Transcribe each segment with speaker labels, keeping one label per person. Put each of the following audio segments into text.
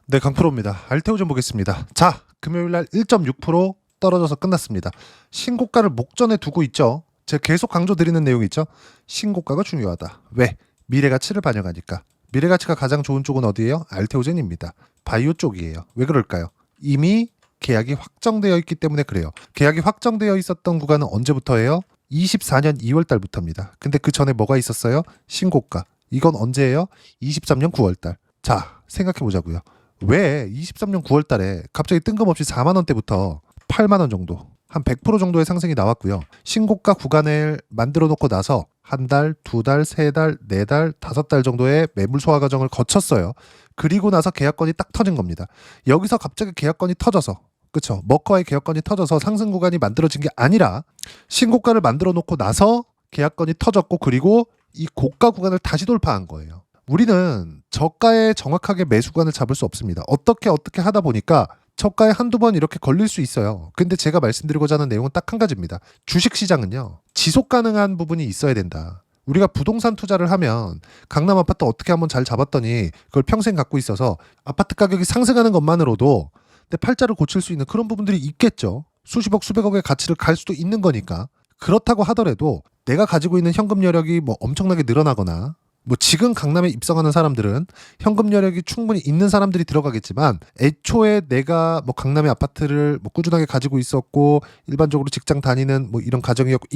Speaker 1: 네, 강프로입니다. 알테오 좀 보겠습니다. 자, 금요일날 1.6% 떨어져서 끝났습니다. 신고가를 목전에 두고 있죠. 제가 계속 강조드리는 내용이 있죠. 신고가가 중요하다. 왜? 미래가치를 반영하니까. 미래가치가 가장 좋은 쪽은 어디예요? 알테오젠입니다. 바이오 쪽이에요. 왜 그럴까요? 이미 계약이 확정되어 있기 때문에 그래요. 계약이 확정되어 있었던 구간은 언제부터예요? 24년 2월 달부터입니다. 근데 그 전에 뭐가 있었어요? 신고가. 이건 언제예요? 23년 9월 달. 자, 생각해 보자고요. 왜 23년 9월 달에 갑자기 뜬금없이 4만 원대부터 8만 원 정도, 한 100% 정도의 상승이 나왔고요. 신고가 구간을 만들어 놓고 나서 한 달, 두 달, 세 달, 네 달, 다섯 달 정도의 매물 소화 과정을 거쳤어요. 그리고 나서 계약건이 딱 터진 겁니다. 여기서 갑자기 계약건이 터져서, 그쵸? 머커의 계약건이 터져서 상승 구간이 만들어진 게 아니라 신고가를 만들어 놓고 나서 계약건이 터졌고, 그리고 이 고가 구간을 다시 돌파한 거예요. 우리는 저가에 정확하게 매수 구간을 잡을 수 없습니다. 어떻게 하다 보니까 저가에 한두 번 이렇게 걸릴 수 있어요. 근데 제가 말씀드리고자 하는 내용은 딱 한 가지입니다. 주식시장은요, 지속 가능한 부분이 있어야 된다. 우리가 부동산 투자를 하면 강남 아파트 어떻게 한번 잘 잡았더니 그걸 평생 갖고 있어서 아파트 가격이 상승하는 것만으로도 내 팔자를 고칠 수 있는 그런 부분들이 있겠죠. 수십억, 수백억의 가치를 갈 수도 있는 거니까. 그렇다고 하더라도 내가 가지고 있는 현금 여력이 뭐 엄청나게 늘어나거나, 뭐 지금 강남에 입성하는 사람들은 현금 여력이 충분히 있는 사람들이 들어가겠지만, 애초에 내가 뭐 강남의 아파트를 뭐 꾸준하게 가지고 있었고 일반적으로 직장 다니는 뭐 이런 가정이었고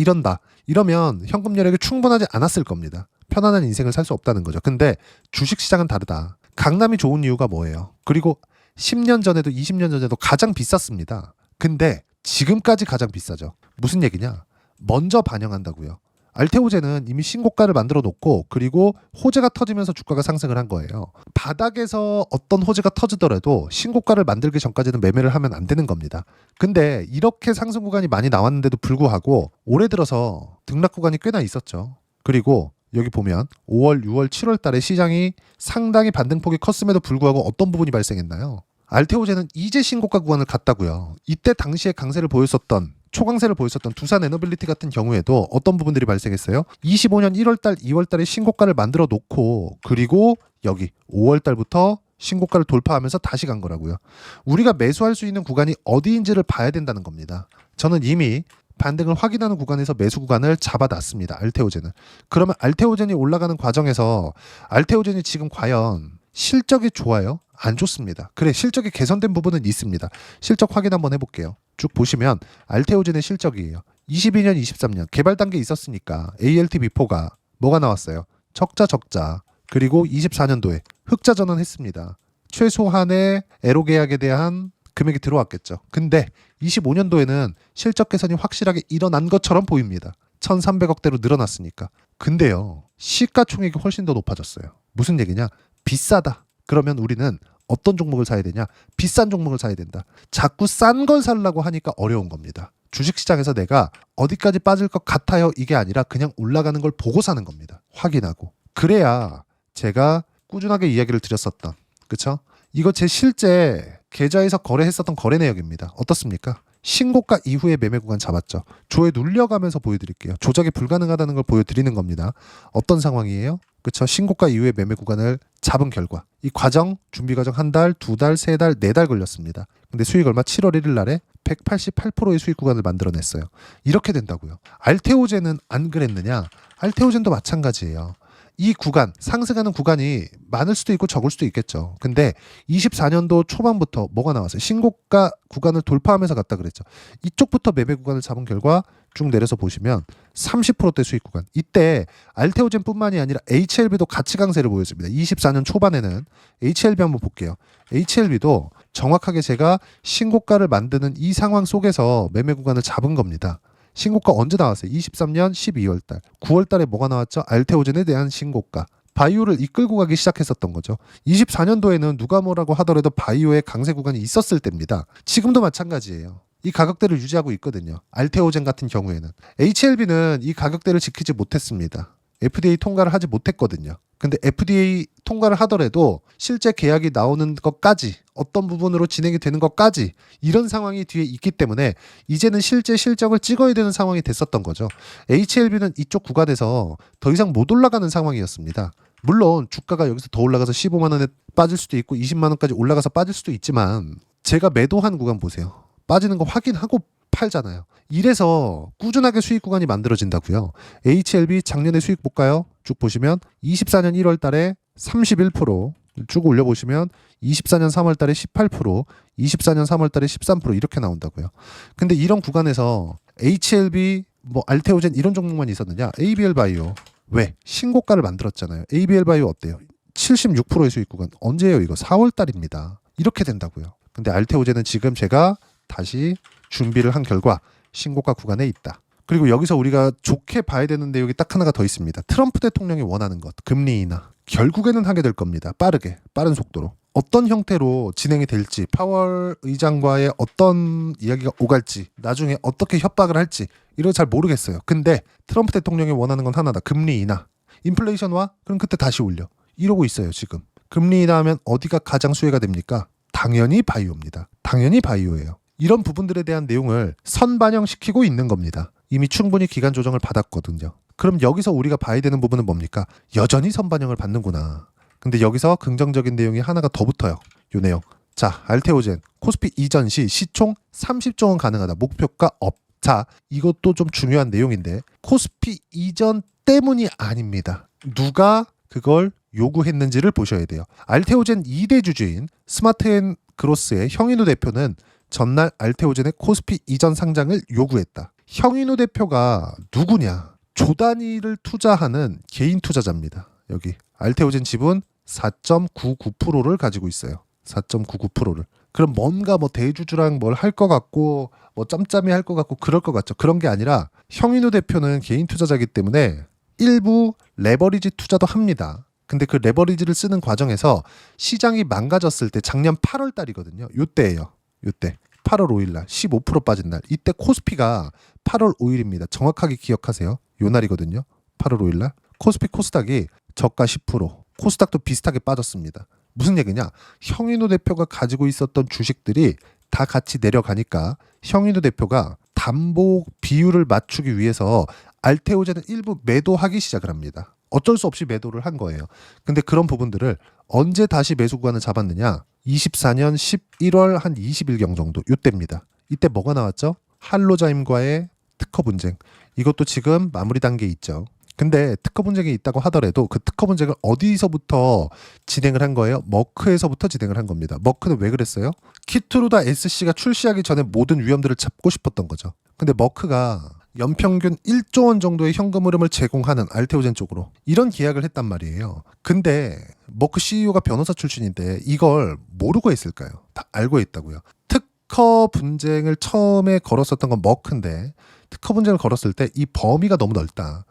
Speaker 1: 이러면 현금 여력이 충분하지 않았을 겁니다. 편안한 인생을 살 수 없다는 거죠. 근데 주식시장은 다르다. 강남이 좋은 이유가 뭐예요? 그리고 10년 전에도 20년 전에도 가장 비쌌습니다. 근데 지금까지 가장 비싸죠. 무슨 얘기냐? 먼저 반영한다고요. 알테오젠은 이미 신고가를 만들어 놓고, 그리고 호재가 터지면서 주가가 상승을 한 거예요. 바닥에서 어떤 호재가 터지더라도 신고가를 만들기 전까지는 매매를 하면 안 되는 겁니다. 근데 이렇게 상승 구간이 많이 나왔는데도 불구하고 올해 들어서 등락 구간이 꽤나 있었죠. 그리고 여기 보면 5월, 6월, 7월 달에 시장이 상당히 반등폭이 컸음에도 불구하고 어떤 부분이 발생했나요? 알테오젠은 이제 신고가 구간을 갔다고요. 이때 당시에 강세를 보였었던, 초강세를 보였었던 두산 에너빌리티 같은 경우에도 어떤 부분들이 발생했어요? 25년 1월달, 2월달에 신고가를 만들어 놓고, 그리고 여기 5월달부터 신고가를 돌파하면서 다시 간 거라고요. 우리가 매수할 수 있는 구간이 어디인지를 봐야 된다는 겁니다. 저는 이미 반등을 확인하는 구간에서 매수 구간을 잡아놨습니다. 알테오젠은. 그러면 알테오젠이 올라가는 과정에서 알테오젠이 지금 과연 실적이 좋아요? 안 좋습니다. 그래, 실적이 개선된 부분은 있습니다. 실적 확인 한번 해볼게요. 쭉 보시면 알테오젠의 실적이에요. 22년, 23년 개발 단계에 있었으니까 ALTV4가 뭐가 나왔어요? 적자. 그리고 24년도에 흑자 전환했습니다. 최소한의 에로 계약에 대한 금액이 들어왔겠죠. 근데 25년도에는 실적 개선이 확실하게 일어난 것처럼 보입니다. 1,300억대로 늘어났으니까. 근데요, 시가총액이 훨씬 더 높아졌어요. 무슨 얘기냐? 비싸다. 그러면 우리는 어떤 종목을 사야 되냐? 비싼 종목을 사야 된다. 자꾸 싼 걸 사려고 하니까 어려운 겁니다. 주식시장에서 내가 어디까지 빠질 것 같아요, 이게 아니라 그냥 올라가는 걸 보고 사는 겁니다. 확인하고. 그래야 제가 꾸준하게 이야기를 드렸었던, 그쵸? 이거 제 실제 계좌에서 거래했었던 거래 내역입니다. 어떻습니까? 신고가 이후에 매매 구간 잡았죠. 조에 눌려가면서 보여드릴게요. 조작이 불가능하다는 걸 보여드리는 겁니다. 어떤 상황이에요? 그쵸? 신고가 이후에 매매 구간을 잡은 결과, 이 과정, 준비 과정 한 달, 두 달, 세 달, 네 달 걸렸습니다. 근데 수익 얼마? 7월 1일 날에 188%의 수익 구간을 만들어냈어요. 이렇게 된다고요. 알테오젠은 안 그랬느냐? 알테오젠도 마찬가지예요. 이 구간, 상승하는 구간이 많을 수도 있고 적을 수도 있겠죠. 근데 24년도 초반부터 뭐가 나왔어요? 신고가 구간을 돌파하면서 갔다 그랬죠. 이쪽부터 매매 구간을 잡은 결과 쭉 내려서 보시면 30%대 수익 구간. 이때 알테오젠뿐만이 아니라 HLB도 같이 강세를 보였습니다. 24년 초반에는 HLB 한번 볼게요. HLB도 정확하게 제가 신고가를 만드는 이 상황 속에서 매매 구간을 잡은 겁니다. 신고가 언제 나왔어요? 23년 12월 달. 9월 달에 뭐가 나왔죠? 알테오젠에 대한 신고가. 바이오를 이끌고 가기 시작했었던 거죠. 24년도에는 누가 뭐라고 하더라도 바이오의 강세 구간이 있었을 때입니다. 지금도 마찬가지예요. 이 가격대를 유지하고 있거든요. 알테오젠 같은 경우에는. HLB는 이 가격대를 지키지 못했습니다. FDA 통과를 하지 못했거든요. 근데 FDA 통과를 하더라도 실제 계약이 나오는 것까지, 어떤 부분으로 진행이 되는 것까지 이런 상황이 뒤에 있기 때문에 이제는 실제 실적을 찍어야 되는 상황이 됐었던 거죠. HLB는 이쪽 구간에서 더 이상 못 올라가는 상황이었습니다. 물론 주가가 여기서 더 올라가서 15만 원에 빠질 수도 있고 20만 원까지 올라가서 빠질 수도 있지만 제가 매도한 구간 보세요. 빠지는 거 확인하고 팔잖아요. 이래서 꾸준하게 수익 구간이 만들어진다고요. HLB 작년에 수익 볼까요? 쭉 보시면 24년 1월 달에 31%, 쭉 올려보시면 24년 3월 달에 18%, 24년 3월 달에 13% 이렇게 나온다고요. 근데 이런 구간에서 HLB, 알테오젠 이런 종목만 있었느냐? ABL 바이오. 왜? 신고가를 만들었잖아요. ABL 바이오 어때요? 76%의 수익 구간. 언제예요 이거? 4월 달입니다. 이렇게 된다고요. 근데 알테오젠은 지금 제가 다시 준비를 한 결과 신고가 구간에 있다. 그리고 여기서 우리가 좋게 봐야 되는 내용이 딱 하나가 더 있습니다. 트럼프 대통령이 원하는 것, 금리 인하. 결국에는 하게 될 겁니다. 빠른 속도로. 어떤 형태로 진행이 될지, 파월 의장과의 어떤 이야기가 오갈지, 나중에 어떻게 협박을 할지 이런 거 잘 모르겠어요. 근데 트럼프 대통령이 원하는 건 하나다. 금리 인하. 인플레이션와 그럼 그때 다시 올려. 이러고 있어요 지금. 금리 인하하면 어디가 가장 수혜가 됩니까? 당연히 바이오입니다. 당연히 바이오예요. 이런 부분들에 대한 내용을 선반영시키고 있는 겁니다. 이미 충분히 기간 조정을 받았거든요. 그럼 여기서 우리가 봐야 되는 부분은 뭡니까? 여전히 선반영을 받는구나. 근데 여기서 긍정적인 내용이 하나가 더 붙어요. 요 내용. 자, 알테오젠 코스피 이전 시 시총 30조 원 가능하다. 목표가 업. 자, 이것도 좀 중요한 내용인데 코스피 이전 때문이 아닙니다. 누가 그걸 요구했는지를 보셔야 돼요. 알테오젠 2대 주주인 스마트앤그로스의 형인우 대표는 전날 알테오젠의 코스피 이전 상장을 요구했다. 형인우 대표가 누구냐? 조단위를 투자하는 개인 투자자입니다. 여기 알테오젠 지분 4.99%를 가지고 있어요. 4.99%를. 그럼 뭔가 대주주랑 뭘 할 것 같고 짬짬이 할 것 같고 그럴 것 같죠. 그런 게 아니라 형인우 대표는 개인 투자자이기 때문에 일부 레버리지 투자도 합니다. 근데 그 레버리지를 쓰는 과정에서 시장이 망가졌을 때 작년 8월 달이거든요. 요때예요. 요때 8월 5일 날 15% 빠진 날. 이때 코스피가 8월 5일입니다. 정확하게 기억하세요. 요 날이거든요. 8월 5일 날 코스피 코스닥이 저가 10%, 코스닥도 비슷하게 빠졌습니다. 무슨 얘기냐? 형인우 대표가 가지고 있었던 주식들이 다 같이 내려가니까 형인우 대표가 담보 비율을 맞추기 위해서 알테오젠은 일부 매도하기 시작을 합니다. 어쩔 수 없이 매도를 한 거예요. 근데 그런 부분들을 언제 다시 매수 구간을 잡았느냐? 24년 11월 한 20일경 정도 이때입니다. 이때 뭐가 나왔죠? 할로자임과의 특허 분쟁. 이것도 지금 마무리 단계에 있죠. 근데 특허 분쟁이 있다고 하더라도 그 특허 분쟁을 어디서부터 진행을 한 거예요? 머크에서부터 진행을 한 겁니다. 머크는 왜 그랬어요? 키트루다 SC가 출시하기 전에 모든 위험들을 잡고 싶었던 거죠. 근데 머크가 연평균 1조 원 정도의 현금 흐름을 제공하는 알테오젠 쪽으로 이런 계약을 했단 말이에요. 근데 머크 CEO가 변호사 출신인데 이걸 모르고 했을까요? 다 알고 있다고요. 특허 분쟁을 처음에 걸었었던 건 머크인데 특허 분쟁을 걸었을 때 이 범위가 너무 넓다.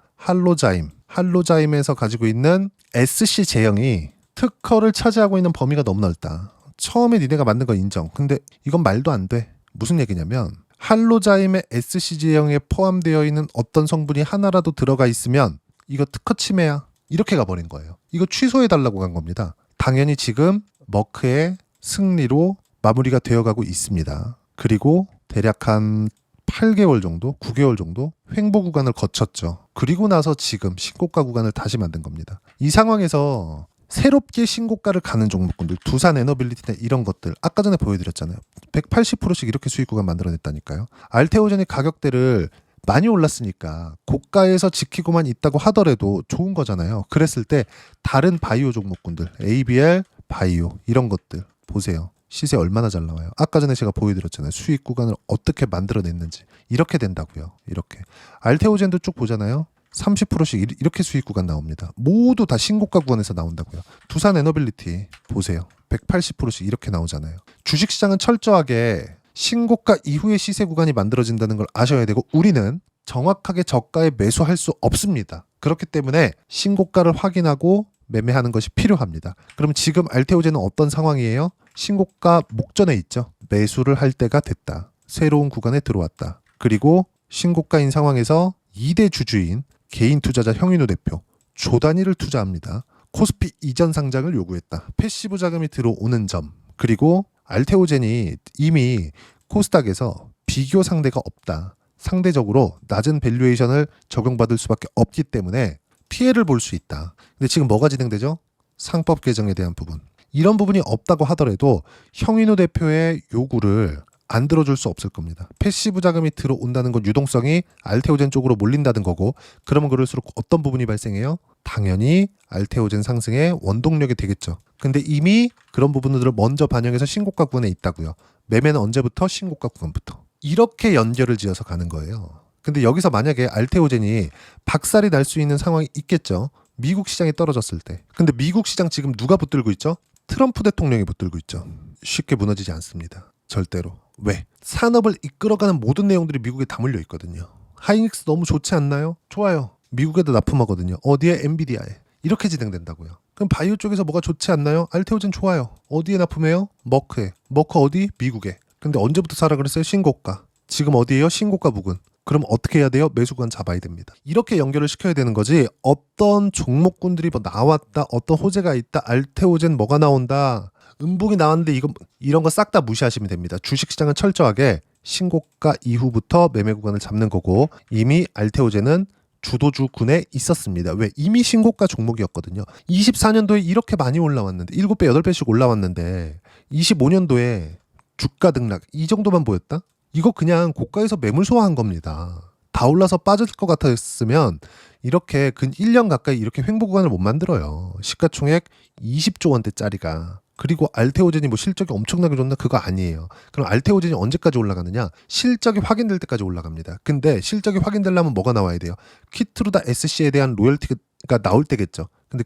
Speaker 1: 할로자임에서 가지고 있는 SC 제형이 특허를 차지하고 있는 범위가 너무 넓다. 처음에 니네가 만든 건 인정. 근데 이건 말도 안 돼. 무슨 얘기냐면 할로자임의 SC 제형에 포함되어 있는 어떤 성분이 하나라도 들어가 있으면 이거 특허 침해야. 이렇게 가버린 거예요. 이거 취소해달라고 간 겁니다. 당연히 지금 머크의 승리로 마무리가 되어가고 있습니다. 그리고 대략 한 8개월 정도, 9개월 정도 횡보 구간을 거쳤죠. 그리고 나서 지금 신고가 구간을 다시 만든 겁니다. 이 상황에서 새롭게 신고가를 가는 종목군들, 두산 에너빌리티나 이런 것들 아까 전에 보여드렸잖아요. 180%씩 이렇게 수익 구간 만들어냈다니까요. 알테오젠의 가격대를 많이 올랐으니까 고가에서 지키고만 있다고 하더라도 좋은 거잖아요. 그랬을 때 다른 바이오 종목군들, ABL, 바이오 이런 것들 보세요. 시세 얼마나 잘 나와요. 아까 전에 제가 보여드렸잖아요. 수익 구간을 어떻게 만들어냈는지. 이렇게 된다고요. 이렇게. 알테오젠도 쭉 보잖아요. 30%씩 이렇게 수익 구간 나옵니다. 모두 다 신고가 구간에서 나온다고요. 두산 에너빌리티 보세요. 180%씩 이렇게 나오잖아요. 주식시장은 철저하게 신고가 이후의 시세 구간이 만들어진다는 걸 아셔야 되고 우리는 정확하게 저가에 매수할 수 없습니다. 그렇기 때문에 신고가를 확인하고 매매하는 것이 필요합니다. 그럼 지금 알테오젠은 어떤 상황이에요? 신고가 목전에 있죠. 매수를 할 때가 됐다. 새로운 구간에 들어왔다. 그리고 신고가인 상황에서 2대 주주인 개인 투자자 형인우 대표 조단위를 투자합니다. 코스피 이전 상장을 요구했다. 패시브 자금이 들어오는 점. 그리고 알테오젠이 이미 코스닥에서 비교 상대가 없다. 상대적으로 낮은 밸류에이션을 적용받을 수밖에 없기 때문에 피해를 볼 수 있다. 근데 지금 뭐가 진행되죠? 상법 개정에 대한 부분. 이런 부분이 없다고 하더라도 형인호 대표의 요구를 안 들어줄 수 없을 겁니다. 패시브 자금이 들어온다는 건 유동성이 알테오젠 쪽으로 몰린다는 거고, 그러면 그럴수록 어떤 부분이 발생해요? 당연히 알테오젠 상승의 원동력이 되겠죠. 근데 이미 그런 부분들을 먼저 반영해서 신고가 구간에 있다고요. 매매는 언제부터? 신고가 구간부터. 이렇게 연결을 지어서 가는 거예요. 근데 여기서 만약에 알테오젠이 박살이 날 수 있는 상황이 있겠죠. 미국 시장이 떨어졌을 때. 근데 미국 시장 지금 누가 붙들고 있죠? 트럼프 대통령이 붙들고 있죠. 쉽게 무너지지 않습니다. 절대로. 왜? 산업을 이끌어가는 모든 내용들이 미국에 다 몰려 있거든요. 하이닉스 너무 좋지 않나요? 좋아요. 미국에도 납품하거든요. 어디에? 엔비디아에. 이렇게 진행된다고요. 그럼 바이오 쪽에서 뭐가 좋지 않나요? 알테오젠 좋아요. 어디에 납품해요? 머크에. 머크 어디? 미국에. 근데 언제부터 사라 그랬어요? 신고가. 지금 어디에요? 신고가 부근. 그럼 어떻게 해야 돼요? 매수구간 잡아야 됩니다. 이렇게 연결을 시켜야 되는 거지, 어떤 종목군들이 뭐 나왔다, 어떤 호재가 있다, 알테오젠 뭐가 나온다, 음봉이 나왔는데 이런 거 싹 다 무시하시면 됩니다. 주식시장은 철저하게 신고가 이후부터 매매 구간을 잡는 거고, 이미 알테오젠은 주도주군에 있었습니다. 왜? 이미 신고가 종목이었거든요. 24년도에 이렇게 많이 올라왔는데 7배, 8배씩 올라왔는데 25년도에 주가 등락 이 정도만 보였다? 이거 그냥 고가에서 매물 소화한 겁니다. 다 올라서 빠질 것 같았으면 이렇게 근 1년 가까이 이렇게 횡보 구간을 못 만들어요. 시가총액 20조 원대짜리가. 그리고 알테오젠이 뭐 실적이 엄청나게 좋나? 그거 아니에요. 그럼 알테오젠이 언제까지 올라가느냐? 실적이 확인될 때까지 올라갑니다. 근데 실적이 확인되려면 뭐가 나와야 돼요? 키트루다 SC에 대한 로열티가 나올 때겠죠. 근데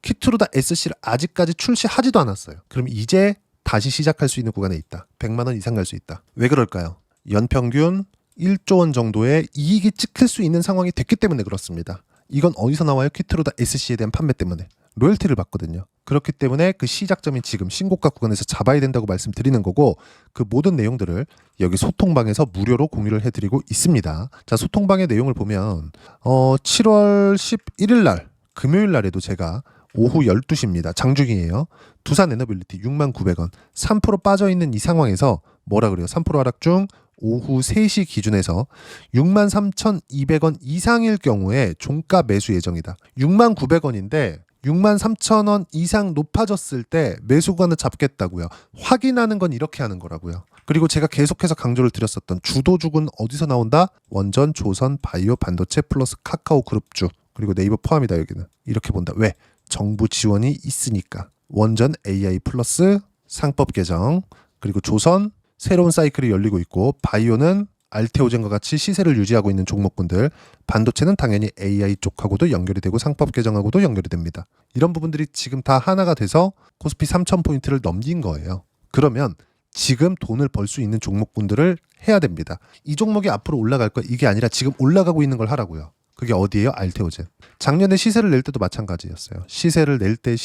Speaker 1: 키트루다 SC를 아직까지 출시하지도 않았어요. 그럼 이제 다시 시작할 수 있는 구간에 있다. 100만 원 이상 갈 수 있다. 왜 그럴까요? 연평균 1조 원 정도의 이익이 찍힐 수 있는 상황이 됐기 때문에 그렇습니다. 이건 어디서 나와요? 키트루다 SC에 대한 판매 때문에. 로열티를 받거든요. 그렇기 때문에 그 시작점이 지금 신고가 구간에서 잡아야 된다고 말씀드리는 거고, 그 모든 내용들을 여기 소통방에서 무료로 공유를 해드리고 있습니다. 자, 소통방의 내용을 보면 7월 11일 날 금요일 날에도 제가 오후 12시입니다. 장중이에요. 두산 에너빌리티 69,000원 3% 빠져있는 이 상황에서 뭐라 그래요? 3% 하락 중 오후 3시 기준에서 63,200원 이상일 경우에 종가 매수 예정이다. 69,000원인데 63,000원 이상 높아졌을 때 매수 구간을 잡겠다고요. 확인하는 건 이렇게 하는 거라고요. 그리고 제가 계속해서 강조를 드렸었던 주도주군 어디서 나온다? 원전, 조선, 바이오, 반도체 플러스 카카오 그룹주, 그리고 네이버 포함이다. 여기는 이렇게 본다. 왜? 정부 지원이 있으니까. 원전 AI 플러스 상법 개정, 그리고 조선 새로운 사이클이 열리고 있고, 바이오는 알테오젠과 같이 시세를 유지하고 있는 종목군들, 반도체는 당연히 AI 쪽하고도 연결이 되고 상법 개정하고도 연결이 됩니다. 이런 부분들이 지금 다 하나가 돼서 코스피 3,000포인트를 넘긴 거예요. 그러면 지금 돈을 벌 수 있는 종목군들을 해야 됩니다. 이 종목이 앞으로 올라갈 거, 이게 아니라 지금 올라가고 있는 걸 하라고요. 그게 어디예요? 알테오젠. 작년에 시세를 낼 때도 마찬가지였어요. 시세를 낼 때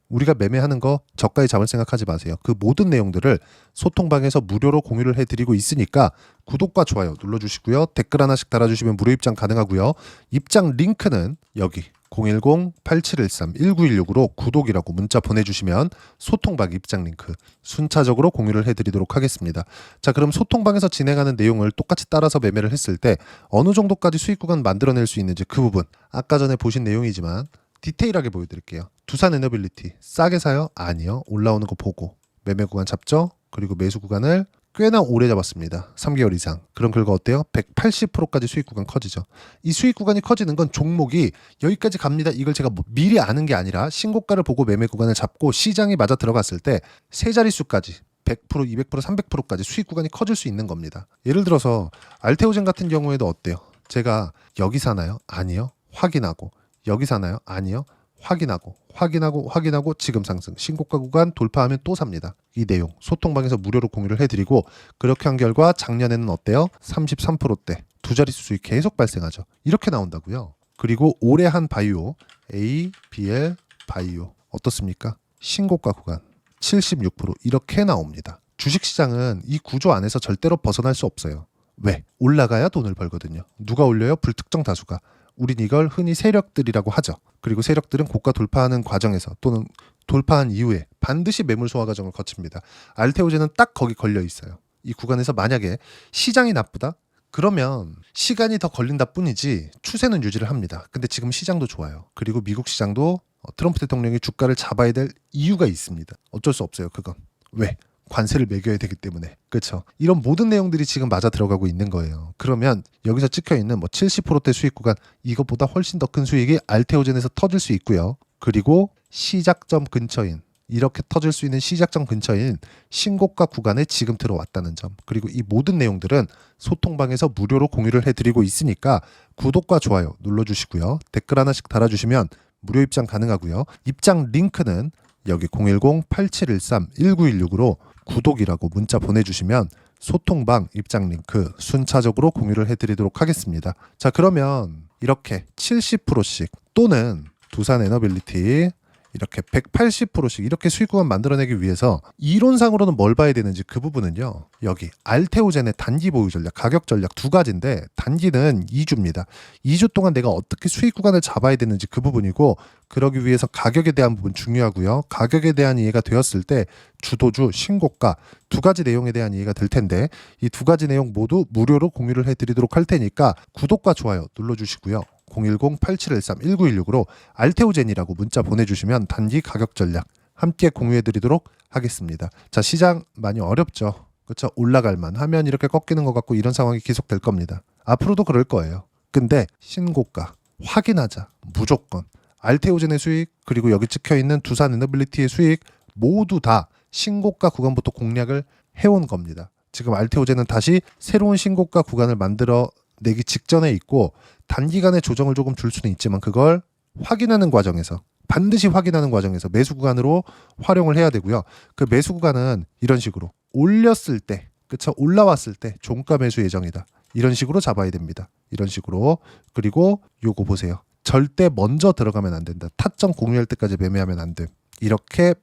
Speaker 1: 우리가 매매하는 거 저가에 잡을 생각하지 마세요. 그 모든 내용들을 소통방에서 무료로 공유를 해드리고 있으니까 구독과 좋아요 눌러주시고요. 댓글 하나씩 달아주시면 무료 입장 가능하고요. 입장 링크는 여기 010-8713-1916으로 구독이라고 문자 보내주시면 소통방 입장 링크 순차적으로 공유를 해드리도록 하겠습니다. 자, 그럼 소통방에서 진행하는 내용을 똑같이 따라서 매매를 했을 때 어느 정도까지 수익 구간 만들어낼 수 있는지, 그 부분 아까 전에 보신 내용이지만 디테일하게 보여드릴게요. 두산 에너빌리티 싸게 사요? 아니요. 올라오는 거 보고 매매 구간 잡죠. 그리고 매수 구간을 꽤나 오래 잡았습니다. 3개월 이상. 그런 결과 어때요? 180%까지 수익 구간 커지죠. 이 수익 구간이 커지는 건 종목이 여기까지 갑니다. 이걸 제가 미리 아는 게 아니라 신고가를 보고 매매 구간을 잡고 시장이 맞아 들어갔을 때 세 자릿수까지 100%, 200%, 300%까지 수익 구간이 커질 수 있는 겁니다. 예를 들어서 알테오젠 같은 경우에도 어때요? 제가 여기 사나요? 아니요. 확인하고. 여기 사나요? 아니요. 확인하고 지금 상승 신고가 구간 돌파하면 또 삽니다. 이 내용 소통방에서 무료로 공유를 해드리고, 그렇게 한 결과 작년에는 어때요? 33%대 두 자릿수 수익 계속 발생하죠. 이렇게 나온다고요. 그리고 올해 한 바이오 ABL 바이오 어떻습니까? 신고가 구간 76% 이렇게 나옵니다. 주식시장은 이 구조 안에서 절대로 벗어날 수 없어요. 왜? 올라가야 돈을 벌거든요. 누가 올려요? 불특정 다수가. 우린 이걸 흔히 세력들이라고 하죠. 그리고 세력들은 고가 돌파하는 과정에서 또는 돌파한 이후에 반드시 매물 소화 과정을 거칩니다. 알테오젠은 딱 거기 걸려 있어요. 이 구간에서 만약에 시장이 나쁘다? 그러면 시간이 더 걸린다 뿐이지 추세는 유지를 합니다. 근데 지금 시장도 좋아요. 그리고 미국 시장도 트럼프 대통령이 주가를 잡아야 될 이유가 있습니다. 어쩔 수 없어요. 그건. 왜? 관세를 매겨야 되기 때문에. 그렇죠. 이런 모든 내용들이 지금 맞아 들어가고 있는 거예요. 그러면 여기서 찍혀 있는 70%대 수익 구간, 이것보다 훨씬 더 큰 수익이 알테오젠에서 터질 수 있고요. 그리고 시작점 근처인, 이렇게 터질 수 있는 시작점 근처인 신고가 구간에 지금 들어왔다는 점, 그리고 이 모든 내용들은 소통방에서 무료로 공유를 해드리고 있으니까 구독과 좋아요 눌러주시고요. 댓글 하나씩 달아주시면 무료 입장 가능하고요. 입장 링크는 여기 010-8713-1916으로 구독이라고 문자 보내주시면 소통방 입장 링크 순차적으로 공유를 해드리도록 하겠습니다. 자, 그러면 이렇게 70%씩 또는 두산 에너빌리티 이렇게 180%씩 이렇게 수익 구간 만들어내기 위해서 이론상으로는 뭘 봐야 되는지 그 부분은요. 여기 알테오젠의 단기 보유 전략, 가격 전략 두 가지인데 단기는 2주입니다. 2주 동안 내가 어떻게 수익 구간을 잡아야 되는지 그 부분이고, 그러기 위해서 가격에 대한 부분 중요하고요. 가격에 대한 이해가 되었을 때 주도주, 신고가 두 가지 내용에 대한 이해가 될 텐데 이 두 가지 내용 모두 무료로 공유를 해드리도록 할 테니까 구독과 좋아요 눌러주시고요. 010-8713-1916으로 알테오젠이라고 문자 보내주시면 단기 가격 전략 함께 공유해드리도록 하겠습니다. 자, 시장 많이 어렵죠. 그렇죠. 올라갈만 하면 이렇게 꺾이는 것 같고 이런 상황이 계속될 겁니다. 앞으로도 그럴 거예요. 근데 신고가 확인하자. 무조건. 알테오젠의 수익, 그리고 여기 찍혀있는 두산 에너빌리티의 수익 모두 다 신고가 구간부터 공략을 해온 겁니다. 지금 알테오젠은 다시 새로운 신고가 구간을 만들어 내기 직전에 있고 단기간에 조정을 조금 줄 수는 있지만 그걸 확인하는 과정에서, 반드시 확인하는 과정에서 매수 구간으로 활용을 해야 되고요. 그 매수 구간은 이런 식으로 올렸을 때, 그쵸? 올라왔을 때 종가 매수 예정이다. 이런 식으로 잡아야 됩니다. 이런 식으로. 그리고 요거 보세요. 절대 먼저 들어가면 안 된다. 타점 공유할 때까지 매매하면 안 돼. 이렇게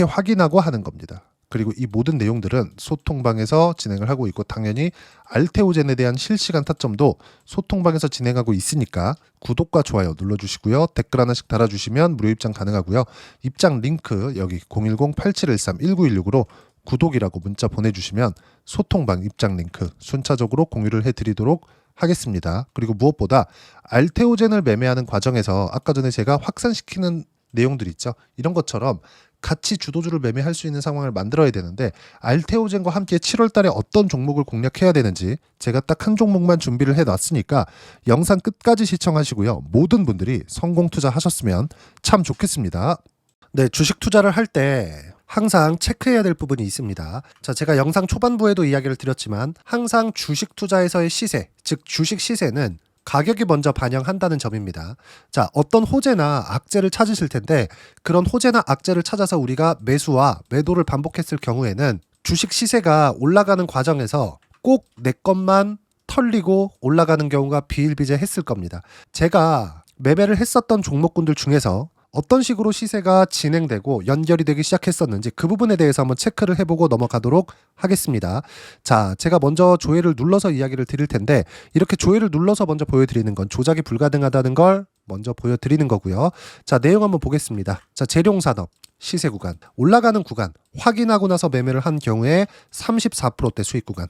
Speaker 1: 확인하고 하는 겁니다. 그리고 이 모든 내용들은 소통방에서 진행을 하고 있고 당연히 알테오젠에 대한 실시간 타점도 소통방에서 진행하고 있으니까 구독과 좋아요 눌러주시고요. 댓글 하나씩 달아주시면 무료 입장 가능하고요. 입장 링크 여기 010-8713-1916으로 구독이라고 문자 보내주시면 소통방 입장 링크 순차적으로 공유를 해드리도록 하겠습니다. 그리고 무엇보다 알테오젠을 매매하는 과정에서 아까 전에 제가 확산시키는 내용들 있죠. 이런 것처럼 같이 주도주를 매매할 수 있는 상황을 만들어야 되는데 알테오젠과 함께 7월 달에 어떤 종목을 공략해야 되는지 제가 딱 한 종목만 준비를 해놨으니까 영상 끝까지 시청하시고요. 모든 분들이 성공 투자하셨으면 참 좋겠습니다. 네, 주식 투자를 할 때 항상 체크해야 될 부분이 있습니다. 자, 제가 영상 초반부에도 이야기를 드렸지만 항상 주식 투자에서의 시세, 즉 주식 시세는 가격이 먼저 반영한다는 점입니다. 자, 어떤 호재나 악재를 찾으실 텐데 그런 호재나 악재를 찾아서 우리가 매수와 매도를 반복했을 경우에는 주식 시세가 올라가는 과정에서 꼭 내 것만 털리고 올라가는 경우가 비일비재했을 겁니다. 제가 매매를 했었던 종목군들 중에서 어떤 식으로 시세가 진행되고 연결이 되기 시작했었는지 그 부분에 대해서 한번 체크를 해보고 넘어가도록 하겠습니다. 자, 제가 먼저 조회를 눌러서 이야기를 드릴 텐데 이렇게 조회를 눌러서 먼저 보여드리는 건 조작이 불가능하다는 걸 먼저 보여드리는 거고요. 자, 내용 한번 보겠습니다. 자, 재룡산업 시세 구간, 올라가는 구간 확인하고 나서 매매를 한 경우에 34%대 수익 구간.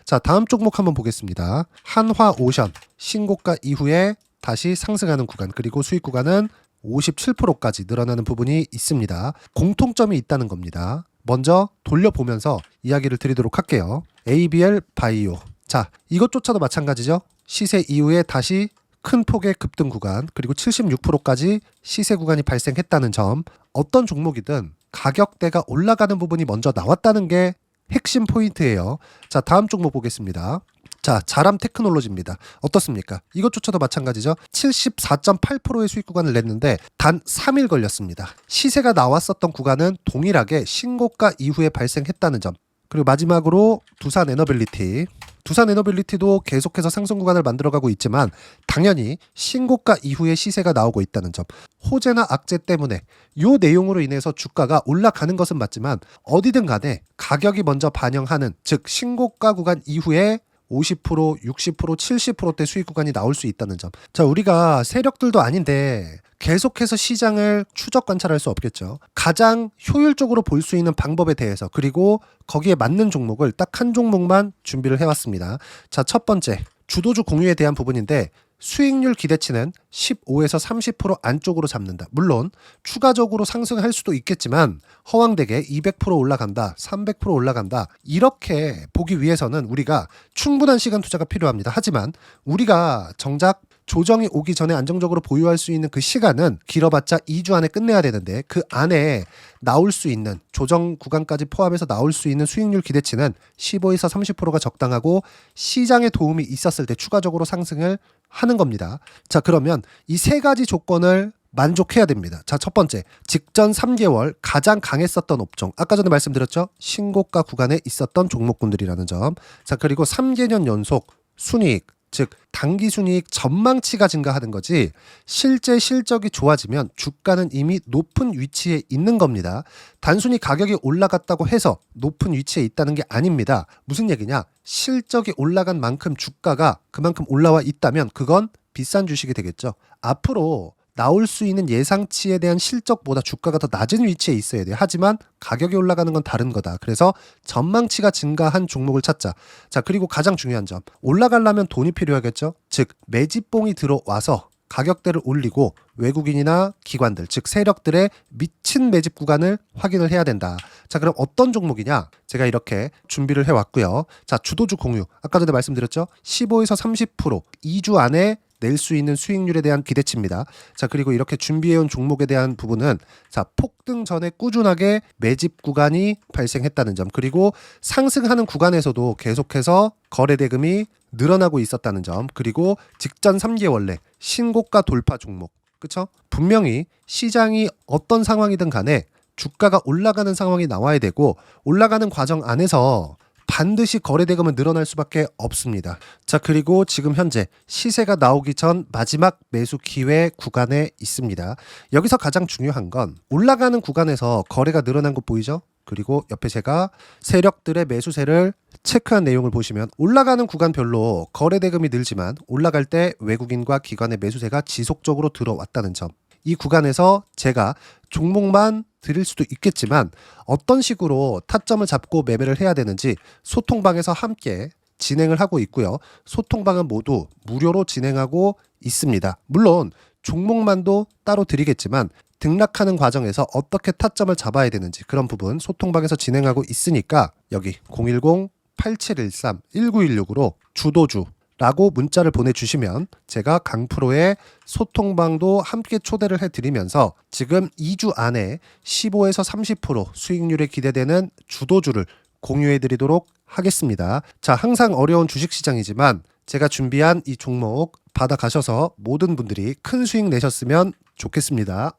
Speaker 1: 자, 다음 종목 한번 보겠습니다. 한화오션 신고가 이후에 다시 상승하는 구간, 그리고 수익 구간은 57%까지 늘어나는 부분이 있습니다. 공통점이 있다는 겁니다. 먼저 돌려보면서 이야기를 드리도록 할게요. ABL 바이오. 자, 이것조차도 마찬가지죠. 시세 이후에 다시 큰 폭의 급등 구간, 그리고 76%까지 시세 구간이 발생했다는 점. 어떤 종목이든 가격대가 올라가는 부분이 먼저 나왔다는 게 핵심 포인트예요. 자, 다음 종목 보겠습니다. 자, 자람 테크놀로지입니다. 어떻습니까? 이것조차도 마찬가지죠. 74.8%의 수익 구간을 냈는데 단 3일 걸렸습니다. 시세가 나왔었던 구간은 동일하게 신고가 이후에 발생했다는 점. 그리고 마지막으로 두산 에너빌리티. 두산 에너빌리티도 계속해서 상승 구간을 만들어가고 있지만 당연히 신고가 이후에 시세가 나오고 있다는 점. 호재나 악재 때문에 이 내용으로 인해서 주가가 올라가는 것은 맞지만 어디든 간에 가격이 먼저 반영하는, 즉 신고가 구간 이후에 50%, 60%, 70%대 수익 구간이 나올 수 있다는 점. 자, 우리가 세력들도 아닌데 계속해서 시장을 추적 관찰할 수 없겠죠. 가장 효율적으로 볼 수 있는 방법에 대해서, 그리고 거기에 맞는 종목을 딱 한 종목만 준비를 해왔습니다. 자, 첫 번째, 주도주 공유에 대한 부분인데 수익률 기대치는 15에서 30% 안쪽으로 잡는다. 물론 추가적으로 상승할 수도 있겠지만 허황되게 200% 올라간다, 300% 올라간다, 이렇게 보기 위해서는 우리가 충분한 시간 투자가 필요합니다. 하지만 우리가 정작 조정이 오기 전에 안정적으로 보유할 수 있는 그 시간은 길어봤자 2주 안에 끝내야 되는데, 그 안에 나올 수 있는 조정 구간까지 포함해서 나올 수 있는 수익률 기대치는 15에서 30%가 적당하고 시장에 도움이 있었을 때 추가적으로 상승을 하는 겁니다. 자, 그러면 이 세 가지 조건을 만족해야 됩니다. 자, 첫 번째, 직전 3개월 가장 강했었던 업종, 아까 전에 말씀드렸죠? 신고가 구간에 있었던 종목군들이라는 점. 자, 그리고 3개년 연속 순이익, 즉 단기 순이익 전망치가 증가하는 거지, 실제 실적이 좋아지면 주가는 이미 높은 위치에 있는 겁니다. 단순히 가격이 올라갔다고 해서 높은 위치에 있다는 게 아닙니다. 무슨 얘기냐? 실적이 올라간 만큼 주가가 그만큼 올라와 있다면 그건 비싼 주식이 되겠죠. 앞으로 나올 수 있는 예상치에 대한 실적보다 주가가 더 낮은 위치에 있어야 돼요. 하지만 가격이 올라가는 건 다른 거다. 그래서 전망치가 증가한 종목을 찾자. 자, 그리고 가장 중요한 점, 올라가려면 돈이 필요하겠죠. 즉 매집봉이 들어와서 가격대를 올리고 외국인이나 기관들, 즉 세력들의 미친 매집 구간을 확인을 해야 된다. 자, 그럼 어떤 종목이냐? 제가 이렇게 준비를 해왔고요. 자, 주도주 공유, 아까 전에 말씀드렸죠? 15에서 30% 2주 안에 낼 수 있는 수익률에 대한 기대치입니다. 자, 그리고 이렇게 준비해온 종목에 대한 부분은, 자, 폭등 전에 꾸준하게 매집 구간이 발생했다는 점, 그리고 상승하는 구간에서도 계속해서 거래 대금이 늘어나고 있었다는 점, 그리고 직전 3개월 내 신고가 돌파 종목, 그쵸? 분명히 시장이 어떤 상황이든 간에 주가가 올라가는 상황이 나와야 되고, 올라가는 과정 안에서 반드시 거래 대금은 늘어날 수밖에 없습니다. 자, 그리고 지금 현재 시세가 나오기 전 마지막 매수 기회 구간에 있습니다. 여기서 가장 중요한 건 올라가는 구간에서 거래가 늘어난 거 보이죠? 그리고 옆에 제가 세력들의 매수세를 체크한 내용을 보시면 올라가는 구간별로 거래 대금이 늘지만 올라갈 때 외국인과 기관의 매수세가 지속적으로 들어왔다는 점. 이 구간에서 제가 종목만 드릴 수도 있겠지만 어떤 식으로 타점을 잡고 매매를 해야 되는지 소통방에서 함께 진행을 하고 있고요. 소통방은 모두 무료로 진행하고 있습니다. 물론 종목만도 따로 드리겠지만 등락하는 과정에서 어떻게 타점을 잡아야 되는지 그런 부분 소통방에서 진행하고 있으니까 여기 010-8713-1916으로 주도주 라고 문자를 보내주시면 제가 강프로의 소통방도 함께 초대를 해드리면서 지금 2주 안에 15에서 30% 수익률에 기대되는 주도주를 공유해드리도록 하겠습니다. 자, 항상 어려운 주식시장이지만 제가 준비한 이 종목 받아가셔서 모든 분들이 큰 수익 내셨으면 좋겠습니다.